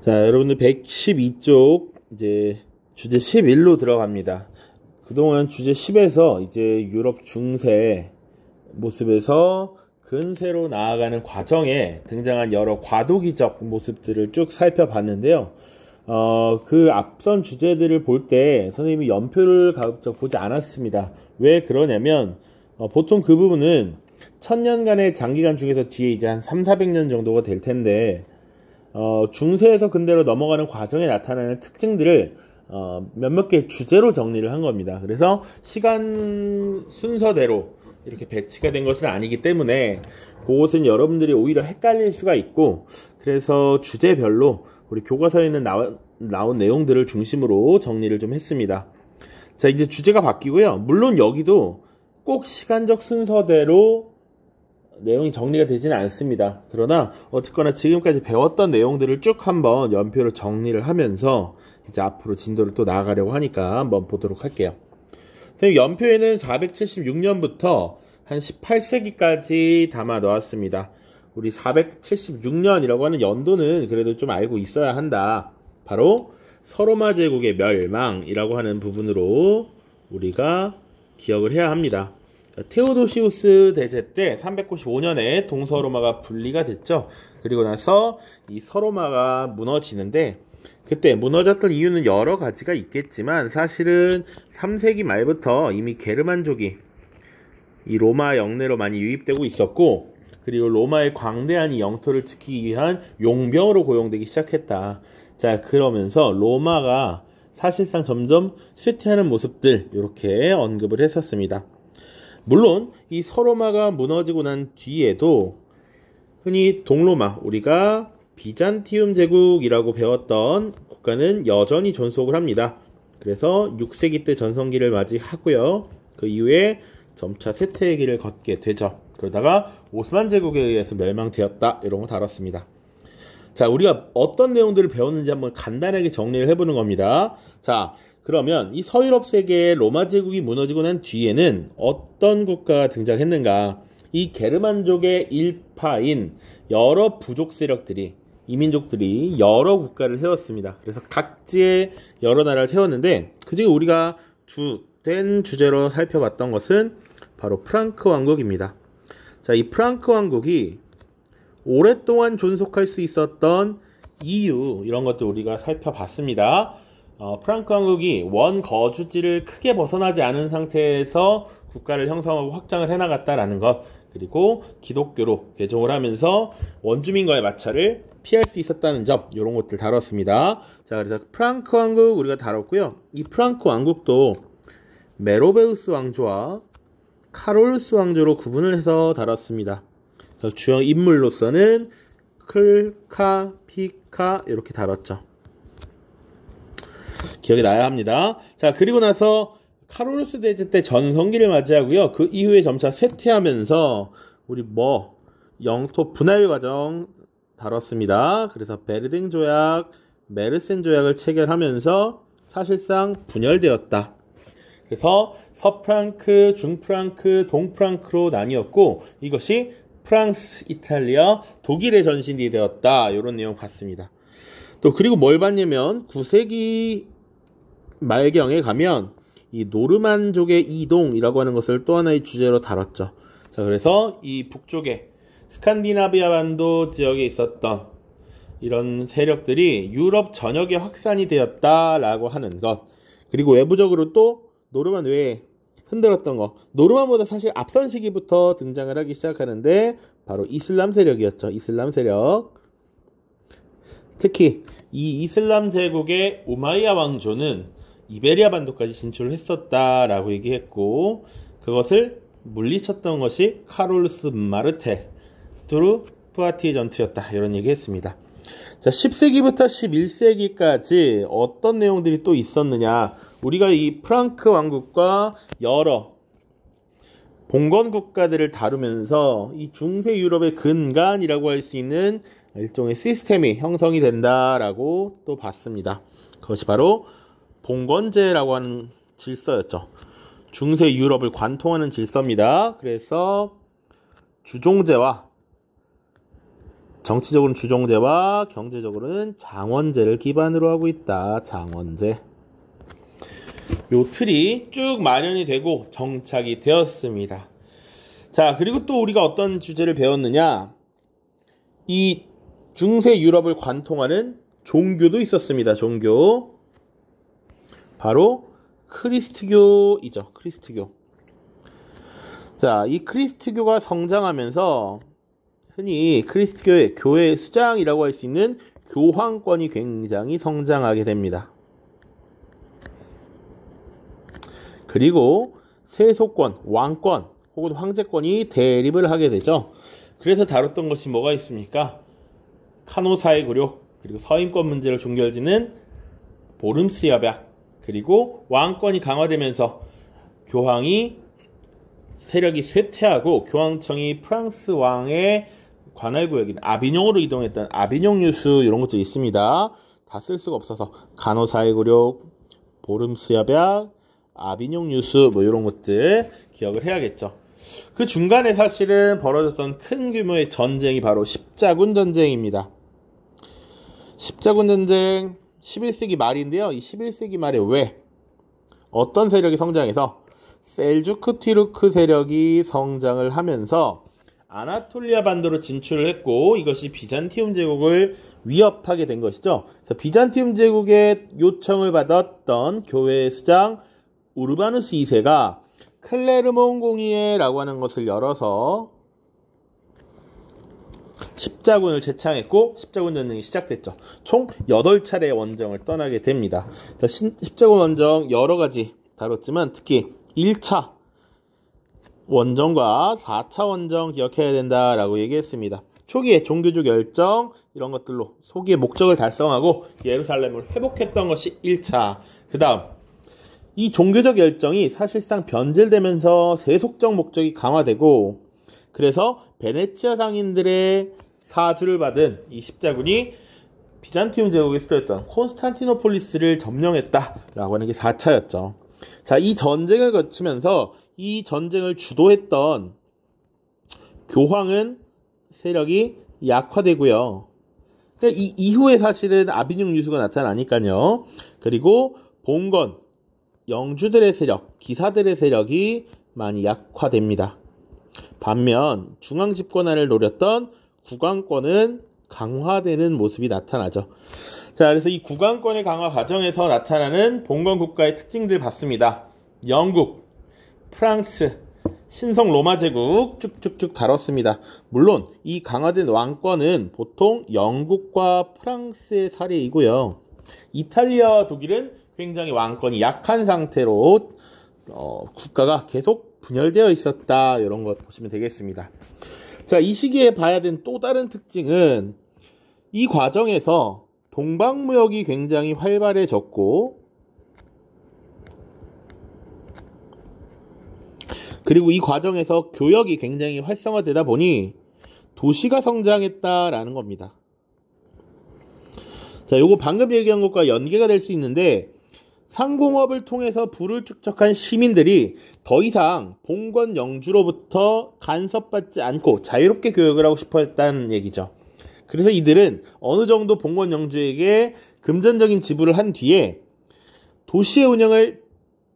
자, 여러분들 112쪽 이제 주제 11로 들어갑니다. 그동안 주제 10에서 이제 유럽 중세 모습에서 근세로 나아가는 과정에 등장한 여러 과도기적 모습들을 쭉 살펴봤는데요. 그 앞선 주제들을 볼 때 선생님이 연표를 가급적 보지 않았습니다. 왜 그러냐면 보통 그 부분은 1000년간의 장기간 중에서 뒤에 이제 한 300~400년 정도가 될 텐데 중세에서 근대로 넘어가는 과정에 나타나는 특징들을 몇몇 개 주제로 정리를 한 겁니다. 그래서 시간 순서대로 이렇게 배치가 된 것은 아니기 때문에 그것은 여러분들이 오히려 헷갈릴 수가 있고, 그래서 주제별로 우리 교과서에는 나온 내용들을 중심으로 정리를 좀 했습니다. 자, 이제 주제가 바뀌고요. 물론 여기도 꼭 시간적 순서대로 내용이 정리가 되지는 않습니다. 그러나 어쨌거나 지금까지 배웠던 내용들을 쭉 한번 연표로 정리를 하면서 이제 앞으로 진도를 또 나아가려고 하니까 한번 보도록 할게요. 연표에는 476년부터 한 18세기까지 담아 놓았습니다. 우리 476년이라고 하는 연도는 그래도 좀 알고 있어야 한다. 바로 서로마 제국의 멸망이라고 하는 부분으로 우리가 기억을 해야 합니다. 테오도시우스 대제 때 395년에 동서로마가 분리가 됐죠. 그리고 나서 이 서로마가 무너지는데, 그때 무너졌던 이유는 여러 가지가 있겠지만 사실은 3세기 말부터 이미 게르만족이 이 로마 영내로 많이 유입되고 있었고, 그리고 로마의 광대한 이 영토를 지키기 위한 용병으로 고용되기 시작했다. 자, 그러면서 로마가 사실상 점점 쇠퇴하는 모습들 이렇게 언급을 했었습니다. 물론 이 서로마가 무너지고 난 뒤에도 흔히 동로마, 우리가 비잔티움 제국이라고 배웠던 국가는 여전히 존속을 합니다. 그래서 6세기 때 전성기를 맞이하고요. 그 이후에 점차 쇠퇴의 길을 걷게 되죠. 그러다가 오스만 제국에 의해서 멸망되었다. 이런 거 다뤘습니다. 자, 우리가 어떤 내용들을 배웠는지 한번 간단하게 정리를 해보는 겁니다. 자, 그러면 이 서유럽 세계의 로마 제국이 무너지고 난 뒤에는 어떤 국가가 등장했는가? 이 게르만족의 일파인 여러 부족 세력들이, 이민족들이 여러 국가를 세웠습니다. 그래서 각지의 여러 나라를 세웠는데, 그중에 우리가 주된 주제로 살펴봤던 것은 바로 프랑크 왕국입니다. 자, 이 프랑크 왕국이 오랫동안 존속할 수 있었던 이유, 이런 것들 우리가 살펴봤습니다. 프랑크 왕국이 원 거주지를 크게 벗어나지 않은 상태에서 국가를 형성하고 확장을 해나갔다라는 것, 그리고 기독교로 개종을 하면서 원주민과의 마찰을 피할 수 있었다는 점, 이런 것들 다뤘습니다. 자, 그래서 프랑크 왕국 우리가 다뤘고요. 이 프랑크 왕국도 메로베우스 왕조와 카롤루스 왕조로 구분을 해서 다뤘습니다. 그래서 주요 인물로서는 클카, 피카 이렇게 다뤘죠. 기억이 나야 합니다. 자, 그리고 나서 카롤루스 대제 때 전성기를 맞이하고요. 그 이후에 점차 쇠퇴하면서 우리 영토 분할 과정 다뤘습니다. 그래서 베르댕 조약, 메르센 조약을 체결하면서 사실상 분열되었다. 그래서 서프랑크, 중프랑크, 동프랑크로 나뉘었고, 이것이 프랑스, 이탈리아, 독일의 전신이 되었다. 이런 내용 봤습니다. 또 그리고 뭘 봤냐면 9세기 말경에 가면 이 노르만족의 이동이라고 하는 것을 또 하나의 주제로 다뤘죠. 자, 그래서 이 북쪽에 스칸디나비아 반도 지역에 있었던 이런 세력들이 유럽 전역에 확산이 되었다라고 하는 것, 그리고 외부적으로 또 노르만 외에 흔들었던 것, 노르만보다 사실 앞선 시기부터 등장을 하기 시작하는데 바로 이슬람 세력이었죠. 이슬람 세력. 특히 이 이슬람 제국의 우마이야 왕조는 이베리아 반도까지 진출을 했었다라고 얘기했고, 그것을 물리쳤던 것이 카롤루스 마르텔 두루 푸아티에 전투였다, 이런 얘기했습니다. 자, 10세기부터 11세기까지 어떤 내용들이 또 있었느냐? 우리가 이 프랑크 왕국과 여러 봉건 국가들을 다루면서 이 중세 유럽의 근간이라고 할 수 있는 일종의 시스템이 형성이 된다라고 또 봤습니다. 그것이 바로 봉건제라고 하는 질서였죠. 중세 유럽을 관통하는 질서입니다. 그래서 주종제와 정치적으로는 주종제와 경제적으로는 장원제를 기반으로 하고 있다. 장원제. 요 틀이 쭉 마련이 되고 정착이 되었습니다. 자, 그리고 또 우리가 어떤 주제를 배웠느냐? 이 중세 유럽을 관통하는 종교도 있었습니다. 종교. 바로 크리스트교이죠. 크리스트교. 자, 이 크리스트교가 성장하면서 흔히 크리스트교의 교회 수장이라고 할 수 있는 교황권이 굉장히 성장하게 됩니다. 그리고 세속권, 왕권 혹은 황제권이 대립을 하게 되죠. 그래서 다뤘던 것이 뭐가 있습니까? 카노사의 굴욕, 그리고 서임권 문제를 종결짓는 보름스 협약, 그리고 왕권이 강화되면서 교황이 세력이 쇠퇴하고 교황청이 프랑스 왕의 관할구역인 아비뇽으로 이동했던 아비뇽 유수 이런 것도 있습니다. 다 쓸 수가 없어서 가노사의 굴욕, 보름스 협약, 아비뇽 유수 뭐 이런 것들 기억을 해야겠죠. 그 중간에 사실은 벌어졌던 큰 규모의 전쟁이 바로 십자군 전쟁입니다. 십자군 전쟁 11세기 말인데요. 이 11세기 말에 왜 어떤 세력이 성장해서 셀주크 티르크 세력이 성장을 하면서 아나톨리아 반도로 진출을 했고 이것이 비잔티움 제국을 위협하게 된 것이죠. 그래서 비잔티움 제국의 요청을 받았던 교회의 수장 우르바누스 2세가 클레르몬 공의회라고 하는 것을 열어서 십자군을 제창했고 십자군 전쟁이 시작됐죠. 총 8차례의 원정을 떠나게 됩니다. 그래서 십자군 원정 여러 가지 다뤘지만 특히 1차 원정과 4차 원정 기억해야 된다라고 얘기했습니다. 초기에 종교적 열정 이런 것들로 소기의 목적을 달성하고 예루살렘을 회복했던 것이 1차. 그 다음 이 종교적 열정이 사실상 변질되면서 세속적 목적이 강화되고 그래서 베네치아 상인들의 사주를 받은 이 십자군이 비잔티움 제국의 수도였던 콘스탄티노폴리스를 점령했다라고 하는 게 4차였죠. 자, 이 전쟁을 거치면서 이 전쟁을 주도했던 교황은 세력이 약화되고요. 그러니까 이 이후에 사실은 아비뇽 유수가 나타나니까요. 그리고 봉건, 영주들의 세력, 기사들의 세력이 많이 약화됩니다. 반면 중앙 집권화를 노렸던 국왕권은 강화되는 모습이 나타나죠. 자, 그래서 이 국왕권의 강화 과정에서 나타나는 봉건 국가의 특징들 봤습니다. 영국, 프랑스, 신성 로마 제국 쭉쭉쭉 다뤘습니다. 물론 이 강화된 왕권은 보통 영국과 프랑스의 사례이고요. 이탈리아와 독일은 굉장히 왕권이 약한 상태로 국가가 계속 분열되어 있었다. 이런 것 보시면 되겠습니다. 자, 이 시기에 봐야 된 또 다른 특징은 이 과정에서 동방무역이 굉장히 활발해졌고 그리고 이 과정에서 교역이 굉장히 활성화되다 보니 도시가 성장했다라는 겁니다. 자, 요거 방금 얘기한 것과 연계가 될 수 있는데 상공업을 통해서 부를 축적한 시민들이 더 이상 봉건 영주로부터 간섭받지 않고 자유롭게 교역을 하고 싶어 했다는 얘기죠. 그래서 이들은 어느 정도 봉건 영주에게 금전적인 지불을 한 뒤에 도시의 운영을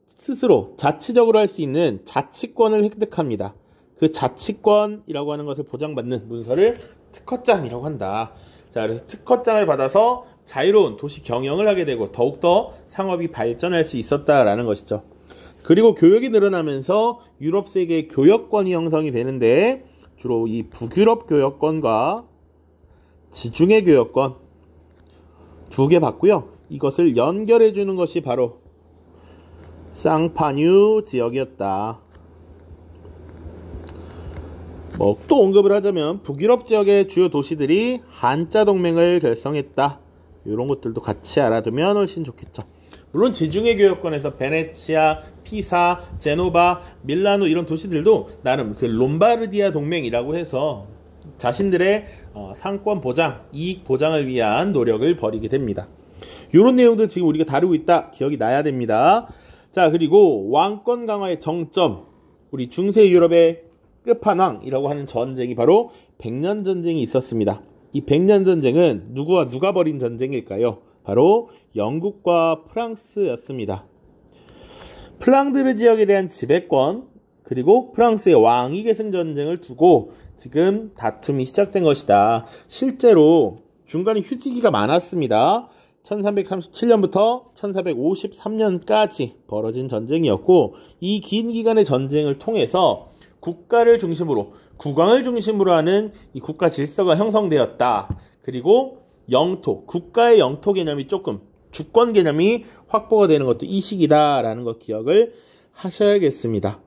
스스로 자치적으로 할 수 있는 자치권을 획득합니다. 그 자치권이라고 하는 것을 보장받는 문서를 특허장이라고 한다. 자, 그래서 특허장을 받아서 자유로운 도시 경영을 하게 되고 더욱더 상업이 발전할 수 있었다라는 것이죠. 그리고 교역이 늘어나면서 유럽 세계의 교역권이 형성이 되는데 주로 이 북유럽 교역권과 지중해 교역권 두 개 봤고요. 이것을 연결해 주는 것이 바로 쌍파뉴 지역이었다. 또 언급을 하자면 북유럽 지역의 주요 도시들이 한자 동맹을 결성했다. 이런 것들도 같이 알아두면 훨씬 좋겠죠. 물론 지중해 교역권에서 베네치아, 피사, 제노바, 밀라노 이런 도시들도 나름 그 롬바르디아 동맹이라고 해서 자신들의 상권 보장, 이익 보장을 위한 노력을 벌이게 됩니다. 이런 내용들 지금 우리가 다루고 있다. 기억이 나야 됩니다. 자, 그리고 왕권 강화의 정점, 우리 중세 유럽의 끝판왕이라고 하는 전쟁이 바로 백년 전쟁이 있었습니다. 이 100년 전쟁은 누구와 누가 벌인 전쟁일까요? 바로 영국과 프랑스였습니다. 플랑드르 지역에 대한 지배권, 그리고 프랑스의 왕위 계승 전쟁을 두고 지금 다툼이 시작된 것이다. 실제로 중간에 휴지기가 많았습니다. 1337년부터 1453년까지 벌어진 전쟁이었고, 이 긴 기간의 전쟁을 통해서 국가를 중심으로, 국왕을 중심으로 하는 이 국가 질서가 형성되었다. 그리고 영토, 국가의 영토 개념이 조금, 주권 개념이 확보가 되는 것도 이 시기다라는 것 기억을 하셔야겠습니다.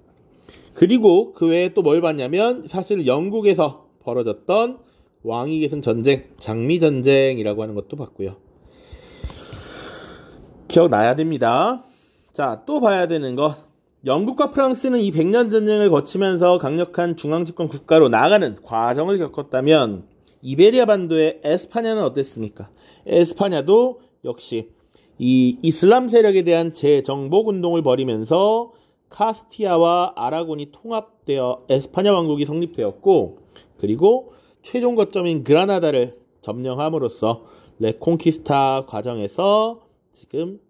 그리고 그 외에 또 뭘 봤냐면, 사실 영국에서 벌어졌던 왕위 계승 전쟁, 장미 전쟁이라고 하는 것도 봤고요. 기억나야 됩니다. 자, 또 봐야 되는 것. 영국과 프랑스는 이 100년 전쟁을 거치면서 강력한 중앙집권 국가로 나아가는 과정을 겪었다면, 이베리아 반도의 에스파냐는 어땠습니까? 에스파냐도 역시 이 이슬람 세력에 대한 재정복 운동을 벌이면서 카스티아와 아라곤이 통합되어 에스파냐 왕국이 성립되었고, 그리고 최종 거점인 그라나다를 점령함으로써 레콩키스타 과정에서 지금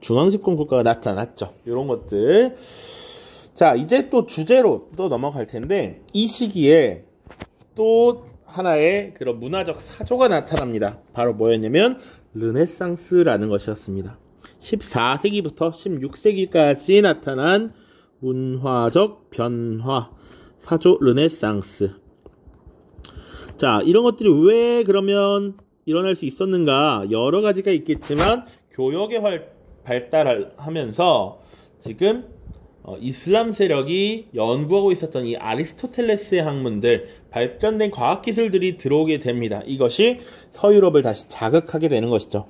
중앙집권 국가가 나타났죠. 이런 것들. 자, 이제 또 주제로 또 넘어갈 텐데, 이 시기에 또 하나의 그런 문화적 사조가 나타납니다. 바로 뭐였냐면 르네상스라는 것이었습니다. 14세기부터 16세기까지 나타난 문화적 변화, 사조 르네상스. 자, 이런 것들이 왜 그러면 일어날 수 있었는가? 여러 가지가 있겠지만 교역의 발달을 하면서 지금 이슬람 세력이 연구하고 있었던 이 아리스토텔레스의 학문들, 발전된 과학기술들이 들어오게 됩니다. 이것이 서유럽을 다시 자극하게 되는 것이죠.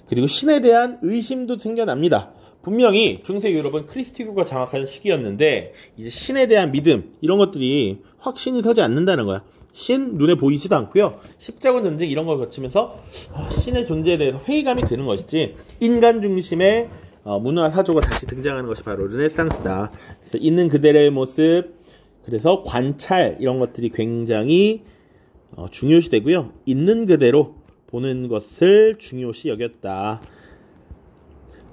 그리고 신에 대한 의심도 생겨납니다. 분명히 중세 유럽은 크리스티교가 장악하는 시기였는데, 이제 신에 대한 믿음, 이런 것들이 확신이 서지 않는다는 거야. 신 눈에 보이지도 않고요. 십자군 전쟁 이런 걸 거치면서 신의 존재에 대해서 회의감이 드는 것이지, 인간 중심의 문화 사조가 다시 등장하는 것이 바로 르네상스다. 그래서 있는 그대로의 모습, 그래서 관찰 이런 것들이 굉장히 중요시 되고요. 있는 그대로 보는 것을 중요시 여겼다.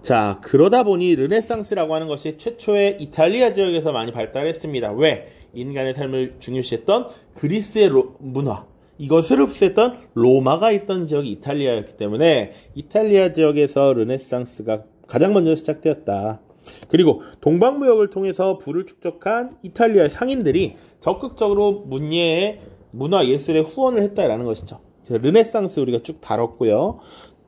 자, 그러다 보니 르네상스라고 하는 것이 최초의 이탈리아 지역에서 많이 발달했습니다. 왜? 인간의 삶을 중요시했던 그리스의 문화, 이것을 흡수했던 로마가 있던 지역이 이탈리아였기 때문에 이탈리아 지역에서 르네상스가 가장 먼저 시작되었다. 그리고 동방무역을 통해서 부를 축적한 이탈리아의 상인들이 적극적으로 문예의 문화 예술에 후원을 했다라는 것이죠. 그래서 르네상스 우리가 쭉 다뤘고요.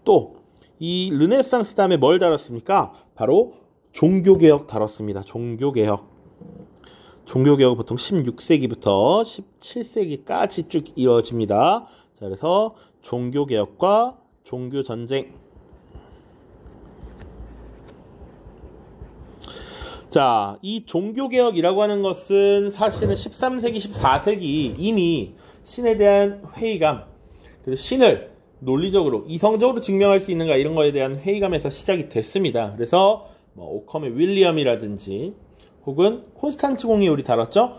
또 이 르네상스 다음에 뭘 다뤘습니까? 바로 종교개혁 다뤘습니다. 종교개혁 보통 16세기부터 17세기까지 쭉 이루어집니다. 자, 그래서 종교개혁과 종교전쟁. 자, 이 종교개혁이라고 하는 것은 사실은 13세기, 14세기 이미 신에 대한 회의감, 그리고 신을 논리적으로, 이성적으로 증명할 수 있는가 이런 거에 대한 회의감에서 시작이 됐습니다. 그래서 오컴의 윌리엄이라든지 혹은 콘스탄츠 공이 우리 다뤘죠?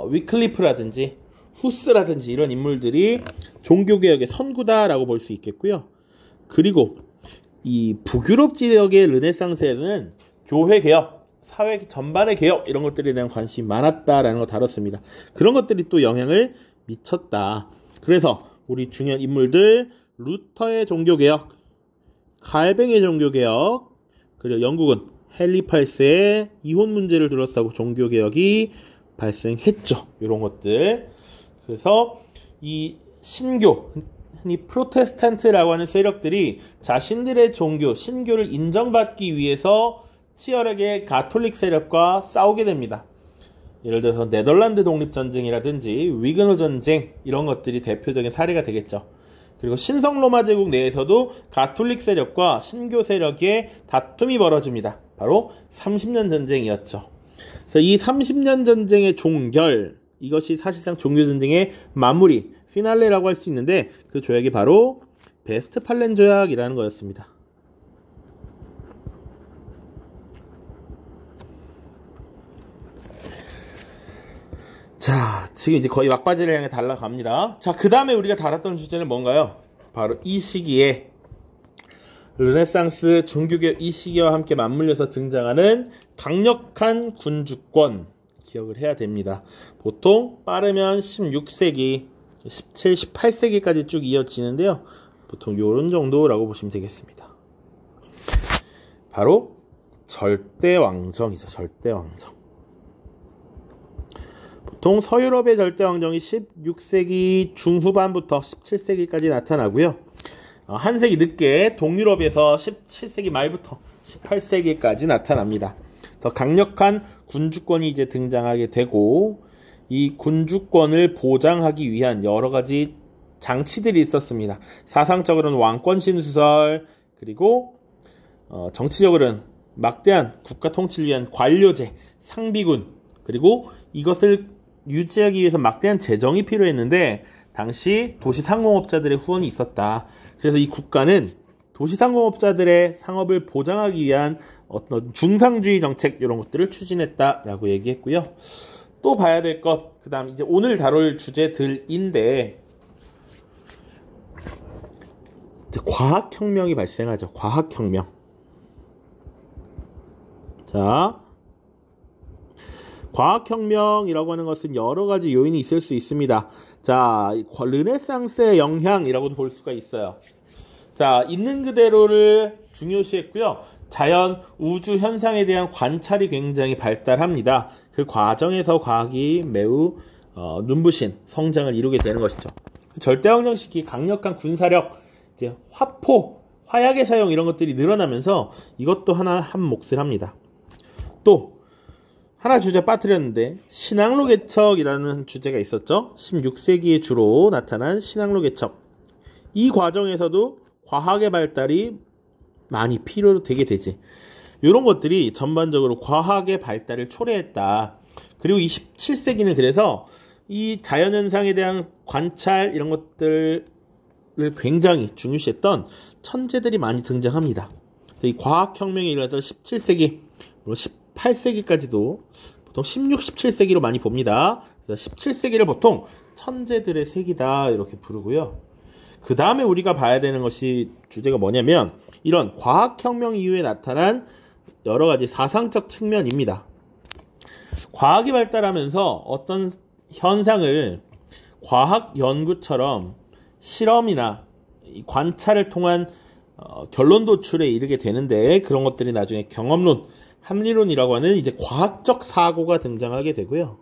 위클리프라든지 후스라든지 이런 인물들이 종교개혁의 선구다라고 볼 수 있겠고요. 그리고 이 북유럽 지역의 르네상스에는 교회개혁, 사회 전반의 개혁 이런 것들에 대한 관심이 많았다라는 거 다뤘습니다. 그런 것들이 또 영향을 미쳤다. 그래서 우리 중요한 인물들, 루터의 종교개혁, 칼뱅의 종교개혁, 그리고 영국은 헨리 8세의 이혼 문제를 둘러싸고 종교개혁이 발생했죠. 이런 것들. 그래서 이 신교, 흔히 프로테스탄트라고 하는 세력들이 자신들의 종교, 신교를 인정받기 위해서 치열하게 가톨릭 세력과 싸우게 됩니다. 예를 들어서 네덜란드 독립전쟁이라든지 위그너 전쟁 이런 것들이 대표적인 사례가 되겠죠. 그리고 신성 로마 제국 내에서도 가톨릭 세력과 신교 세력의 다툼이 벌어집니다. 바로 30년 전쟁이었죠. 그래서 이 30년 전쟁의 종결, 이것이 사실상 종교전쟁의 마무리, 피날레라고 할 수 있는데 그 조약이 바로 베스트팔렌 조약이라는 거였습니다. 자, 지금 이제 거의 막바지를 향해 달려갑니다. 자, 그 다음에 우리가 다뤘던 주제는 뭔가요? 바로 이 시기에 르네상스 종교개혁 이 시기와 함께 맞물려서 등장하는 강력한 군주권 기억을 해야 됩니다. 보통 빠르면 16세기, 17, 18세기까지 쭉 이어지는데요. 보통 요런 정도라고 보시면 되겠습니다. 바로 절대왕정이죠. 절대왕정. 보통 서유럽의 절대왕정이 16세기 중후반부터 17세기까지 나타나고요. 한 세기 늦게 동유럽에서 17세기 말부터 18세기까지 나타납니다. 그래서 강력한 군주권이 이제 등장하게 되고, 이 군주권을 보장하기 위한 여러 가지 장치들이 있었습니다. 사상적으로는 왕권 신수설, 그리고 정치적으로는 막대한 국가 통치를 위한 관료제, 상비군, 그리고 이것을 유지하기 위해서 막대한 재정이 필요했는데 당시 도시상공업자들의 후원이 있었다. 그래서 이 국가는 도시상공업자들의 상업을 보장하기 위한 어떤 중상주의 정책 이런 것들을 추진했다라고 얘기했고요. 또 봐야 될 것, 그 다음 이제 오늘 다룰 주제들인데, 이제 과학혁명이 발생하죠. 과학혁명. 자, 과학혁명이라고 하는 것은 여러 가지 요인이 있을 수 있습니다. 자, 르네상스의 영향이라고도 볼 수가 있어요. 자, 있는 그대로를 중요시했고요. 자연, 우주 현상에 대한 관찰이 굉장히 발달합니다. 그 과정에서 과학이 매우 눈부신 성장을 이루게 되는 것이죠. 절대왕정 시기 강력한 군사력, 이제 화포, 화약의 사용 이런 것들이 늘어나면서 이것도 하나 한 몫을 합니다. 또 하나 주제 빠뜨렸는데 신항로 개척이라는 주제가 있었죠. 16세기에 주로 나타난 신항로 개척. 이 과정에서도 과학의 발달이 많이 필요되게 되지. 이런 것들이 전반적으로 과학의 발달을 초래했다. 그리고 27세기는 그래서 이 자연현상에 대한 관찰 이런 것들을 굉장히 중요시했던 천재들이 많이 등장합니다. 그래서 이 과학혁명이 일어났던 17세기, 물론 18세기까지도 보통 16, 17세기로 많이 봅니다. 그래서 17세기를 보통 천재들의 세기다 이렇게 부르고요. 그 다음에 우리가 봐야 되는 것이 주제가 뭐냐면 이런 과학혁명 이후에 나타난 여러 가지 사상적 측면입니다. 과학이 발달하면서 어떤 현상을 과학 연구처럼 실험이나 관찰을 통한 결론 도출에 이르게 되는데, 그런 것들이 나중에 경험론, 합리론이라고 하는 이제 과학적 사고가 등장하게 되고요.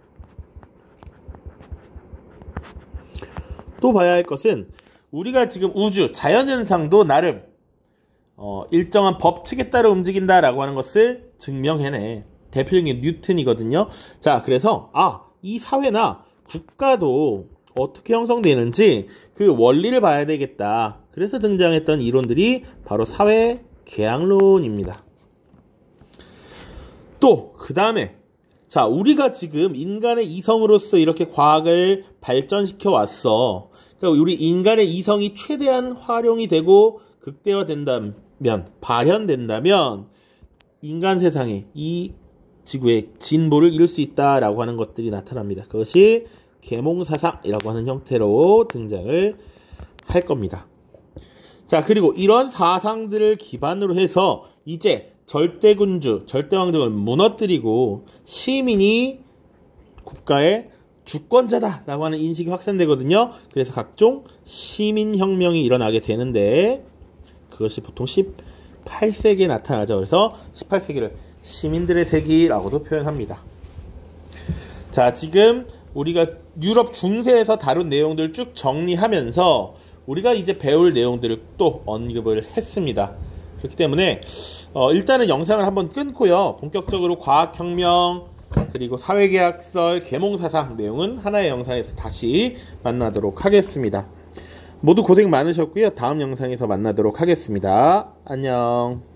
또 봐야 할 것은 우리가 지금 우주, 자연현상도 나름 일정한 법칙에 따라 움직인다라고 하는 것을 증명해내. 대표적인 게 뉴턴이거든요. 자, 그래서 이 사회나 국가도 어떻게 형성되는지 그 원리를 봐야 되겠다. 그래서 등장했던 이론들이 바로 사회 계약론입니다. 또 그 다음에 자, 우리가 지금 인간의 이성으로서 이렇게 과학을 발전시켜 왔어. 그러니까 우리 인간의 이성이 최대한 활용이 되고 극대화된다면, 발현된다면 인간 세상에 이 지구의 진보를 이룰 수 있다라고 하는 것들이 나타납니다. 그것이 계몽사상이라고 하는 형태로 등장을 할 겁니다. 자, 그리고 이런 사상들을 기반으로 해서 이제 절대군주, 절대왕정을 무너뜨리고 시민이 국가의 주권자다라고 하는 인식이 확산되거든요. 그래서 각종 시민혁명이 일어나게 되는데 그것이 보통 18세기에 나타나죠. 그래서 18세기를 시민들의 세기라고도 표현합니다. 자, 지금 우리가 유럽 중세에서 다룬 내용들을 쭉 정리하면서 우리가 이제 배울 내용들을 또 언급을 했습니다. 그렇기 때문에 일단은 영상을 한번 끊고요. 본격적으로 과학혁명, 그리고 사회계약설, 계몽사상 내용은 하나의 영상에서 다시 만나도록 하겠습니다. 모두 고생 많으셨고요. 다음 영상에서 만나도록 하겠습니다. 안녕.